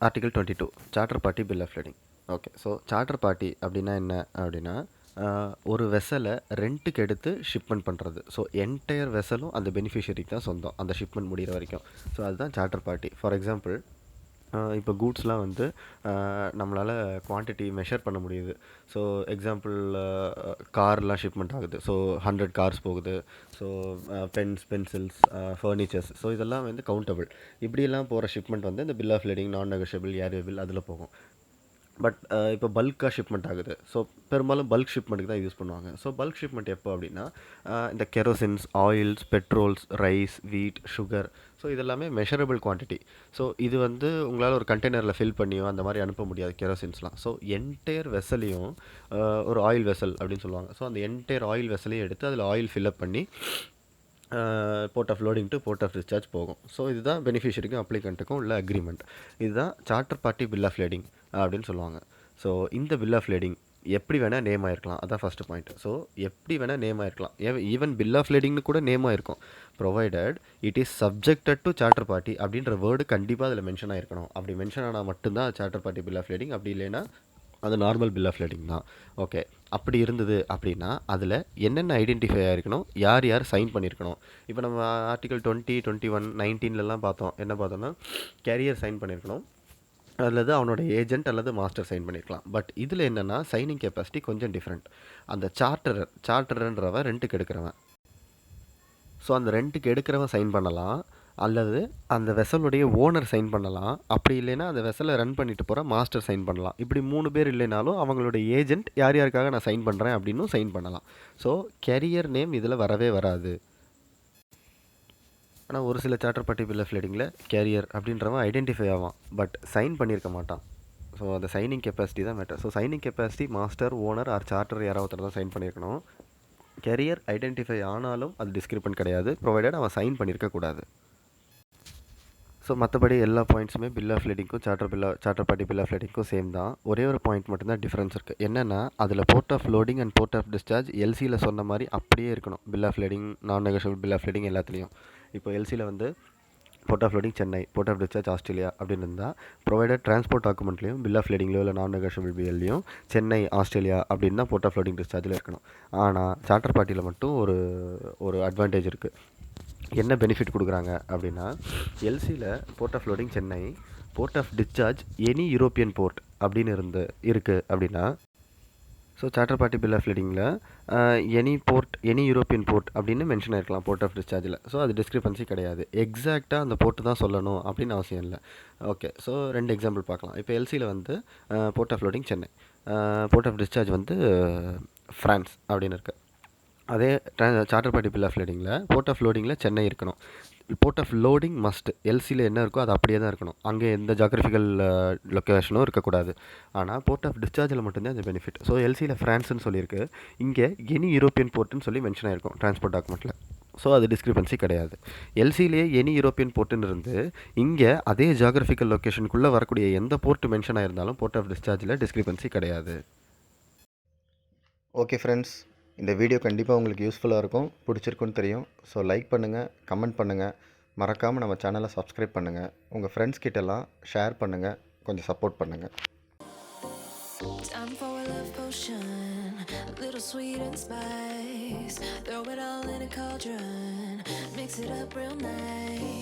Article 22 charter party bill of lading. Okay, so charter party அப்படின்னா என்ன அப்படின்னா, ஒரு வெசலை ரெண்ட்டுக்கு எடுத்து ஷிப்மெண்ட் பண்ணுறது. ஸோ என்டையர் வெசலும் அந்த பெனிஃபிஷரிக்கு தான் சொந்தம் அந்த ஷிப்மெண்ட் முடிகிற வரைக்கும். ஸோ அதுதான் சார்ட்டர் பார்ட்டி. ஃபார் எக்ஸாம்பிள், இப்போ கூட்ஸ்லாம் வந்து நம்மளால் குவான்டிட்டி மெஷர் பண்ண முடியுது. ஸோ எக்ஸாம்பிள், கார்லாம் ஷிப்மெண்ட் ஆகுது. ஸோ 100 கார்ஸ் போகுது. So pens, pencils, furnitures, so இதெல்லாம் வந்து கவுண்டபிள். இப்படியெல்லாம் போகிற ஷிப்மெண்ட் வந்து இந்த bill of lading, non negotiable, ஏரியபிள் அதில் போகும். பட் இப்போ பல்காக ஷிப்மெண்ட் ஆகுது. ஸோ பெரும்பாலும் பல்க் ஷிப்மெண்ட்டுக்கு தான் யூஸ் பண்ணுவாங்க. ஸோ பல்க் ஷிப்மெண்ட் எப்போ அப்படின்னா, இந்த கெரோசின்ஸ், ஆயில்ஸ், பெட்ரோல்ஸ், ரைஸ், வீட், சுகர், ஸோ இதெல்லாமே மெஷரபிள் குவான்டிட்டி. ஸோ இது வந்து உங்களால் ஒரு கண்டெய்னரில் ஃபில் பண்ணியோ அந்த மாதிரி அனுப்ப முடியாது கெரோசின்ஸ்லாம். ஸோ என்டையர் வெசலையும் ஒரு ஆயில் வெசல் அப்படின்னு சொல்லுவாங்க. ஸோ அந்த என்டையர் ஆயில் வெசலையும் எடுத்து அதில் ஆயில் ஃபில்அப் பண்ணி port of loading to port of discharge போகும். ஸோ இதுதான் பெனிஃபிஷரிக்கும் அப்ளிகண்ட்டுக்கும் உள்ள அக்ரிமெண்ட். இதுதான் charter party bill of lading அப்படின்னு சொல்லுவாங்க. ஸோ இந்த பில் ஆஃப் லேடிங் எப்படி வேணால் நேம் ஆகிருக்கலாம். அதான் ஃபஸ்ட்டு பாயிண்ட். ஸோ எப்படி வேணால் நேம் ஆகிருக்கலாம். ஈவன் பில் ஆஃப் லேடிங்னு கூட நேம் ஆகிருக்கும், provided it is subjected to charter party அப்படின்ற வேர்டு கண்டிப்பாக அதில் மென்ஷன் ஆகிருக்கணும். அப்படி மென்ஷன் ஆனால் மட்டும்தான் charter party bill of lading. அப்படி இல்லைன்னா அது நார்மல் பில் ஆஃப் லேடிங் தான். ஓகே, அப்படி இருந்தது அப்படின்னா அதில் என்னென்ன ஐடென்டிஃபை ஆகிருக்கணும், யார் யார் சைன் பண்ணியிருக்கணும். இப்போ நம்ம ஆர்டிகல் 20, 21, 19லலாம் பார்த்தோம். என்ன பார்த்தோம்னா, கேரியர் சைன் பண்ணியிருக்கணும், அல்லது அவனோட ஏஜென்ட் அல்லது மாஸ்டர் சைன் பண்ணியிருக்கலாம். பட் இதில் என்னென்னா சைனிங் கெப்பாசிட்டி கொஞ்சம் டிஃப்ரெண்ட். அந்த சார்ட்டர்ன்றவன் ரெண்ட்டுக்கு எடுக்கிறவன். ஸோ அந்த ரெண்ட்டுக்கு எடுக்கிறவன் சைன் பண்ணலாம், அல்லது அந்த வெசலுடைய ஓனர் சைன் பண்ணலாம். அப்படி இல்லைன்னா அந்த வெசலை ரன் பண்ணிட்டு போகிற மாஸ்டர் சைன் பண்ணலாம். இப்படி 3 பேர் இல்லைனாலும் அவங்களுடைய ஏஜென்ட் யார் யாருக்காக நான் சைன் பண்ணுறேன் அப்படின்னு சைன் பண்ணலாம். ஸோ கேரியர் நேம் இதில் வரவே வராது. ஆனால் ஒரு சில சார்ட்டர் பார்ட்டி பில் ஆஃப் லேடிங்கில் கேரியர் அப்படின்றவன் ஐடென்டிஃபை ஆவான், பட் சைன் பண்ணியிருக்க மாட்டான். ஸோ அந்த சைனிங் கெப்பாசிட்டி தான் matter. So signing capacity master, owner or charter யாராவது தான் சைன் பண்ணியிருக்கணும். கேரியர் ஐடென்டிஃபை ஆனாலும் அது டிஸ்கிரிப்டன்ட் கிடையாது, ப்ரொவைடட் அவன் சைன் பண்ணியிருக்கக்கூடாது. ஸோ மற்றபடி எல்லா பாயிண்ட்ஸுமே பில் ஆஃப் லேடிங்க்கும் சார்ட்டர் பார்ட்டி பில் ஆஃப் லேடிங்க்கும் சேம் தான். ஒரே ஒரு பாயிண்ட் மட்டும்தான் டிஃப்ரென்ஸ் இருக்குது. என்னென்னா அதில் port of loading and port of discharge எல்சியில் சொன்ன மாதிரி அப்படியே இருக்கணும். Bill of lading, non negotiable bill of lading எல்லாத்துலேயும். இப்போ எல்சியில் வந்து port of loading Chennai, port of discharge Australia அப்படின்னு இருந்தால், ப்ரொவைடட் டிரான்ஸ்போர்ட் டாக்குமெண்ட்லேயும் பில் ஆஃப் லேடிங்லையோ இல்லை நான் நெகோஷியபிள் பிஎல்லையும் சென்னை, ஆஸ்திரேலியா அப்படின்னு தான் போர்ட் ஆஃப் லோடிங் டிஸ்சார்ஜில் இருக்கணும். ஆனால் சார்ட்டர் பார்ட்டியில் மட்டும் ஒரு அட்வான்டேஜ் இருக்குது. என்ன பெனிஃபிட் கொடுக்குறாங்க அப்படின்னா, எல்சியில் port of loading Chennai, port of discharge any European port அப்படின்னு இருக்குது அப்படின்னா, so charter party bill of லேடிங்கில் எனி யூரோப்பியன் போர்ட் அப்படின்னு மென்ஷன் ஆகிருக்கலாம் போர்ட் ஆஃப் டிஸ்சார்ஜில். ஸோ அது டிஸ்கிரிபன்சி கிடையாது. எக்ஸாக்டாக அந்த போர்ட்டு தான் சொல்லணும் அப்படின்னு அவசியம் இல்லை. ஓகே, ஸோ 2 எக்ஸாம்பிள் பார்க்கலாம். இப்போ எல்சியில் வந்து port of loading Chennai, port of discharge வந்து ஃப்ரான்ஸ் அப்படின்னு இருக்குது. அதே சார்ட்டர் பார்ட்டி பில் ஆஃப் லேடிங்கில் போர்ட் ஆஃப் லோடிங்கில் சென்னை இருக்கணும். போர்ட் ஆஃப் லோடிங் மஸ்ட் எல்சியில் என்ன இருக்கோ அது அப்படியே தான் இருக்கணும். அங்கே எந்த ஜாகிரபிக்கல் லொக்கேஷனும் இருக்கக்கூடாது. ஆனால் போர்ட் ஆஃப் டிஸ்சார்ஜில் மட்டும்தான் அந்த பெனிஃபிட். ஸோ எல்சியில் ஃப்ரான்ஸ்னு சொல்லியிருக்கு, இங்கே எனி யூரோப்பியன் போர்ட்டுன்னு சொல்லி மென்ஷன் ஆகிருக்கும் டிரான்ஸ்போர்ட் டாக்குமெண்ட்டில். ஸோ அது டிஸ்கிரிபன்சி கிடையாது. எல்சிலேயே எனி யூரோப்பியன் போர்ட்டுன்னு இருந்து இங்கே அதே ஜாகிரபிக்கல் லொக்கேஷனுக்குள்ளே வரக்கூடிய எந்த போர்ட்டு மென்ஷன் ஆகிருந்தாலும் போர்ட் ஆஃப் டிஸ்சார்ஜில் டிஸ்கிரிபன்சி கிடையாது. ஓகே ஃப்ரெண்ட்ஸ், இந்த வீடியோ கண்டிப்பாக உங்களுக்கு யூஸ்ஃபுல்லாக இருக்கும், பிடிச்சிருக்குன்னு தெரியும். ஸோ லைக் பண்ணுங்கள், கமெண்ட் பண்ணுங்கள், மறக்காமல் நம்ம சேனலை சப்ஸ்கிரைப் பண்ணுங்கள், உங்கள் ஃப்ரெண்ட்ஸ் கிட்டலாம் ஷேர் பண்ணுங்கள், கொஞ்சம் சப்போர்ட் பண்ணுங்கள். Little sweet and spice, throw it all in a cauldron, mix it up real nice.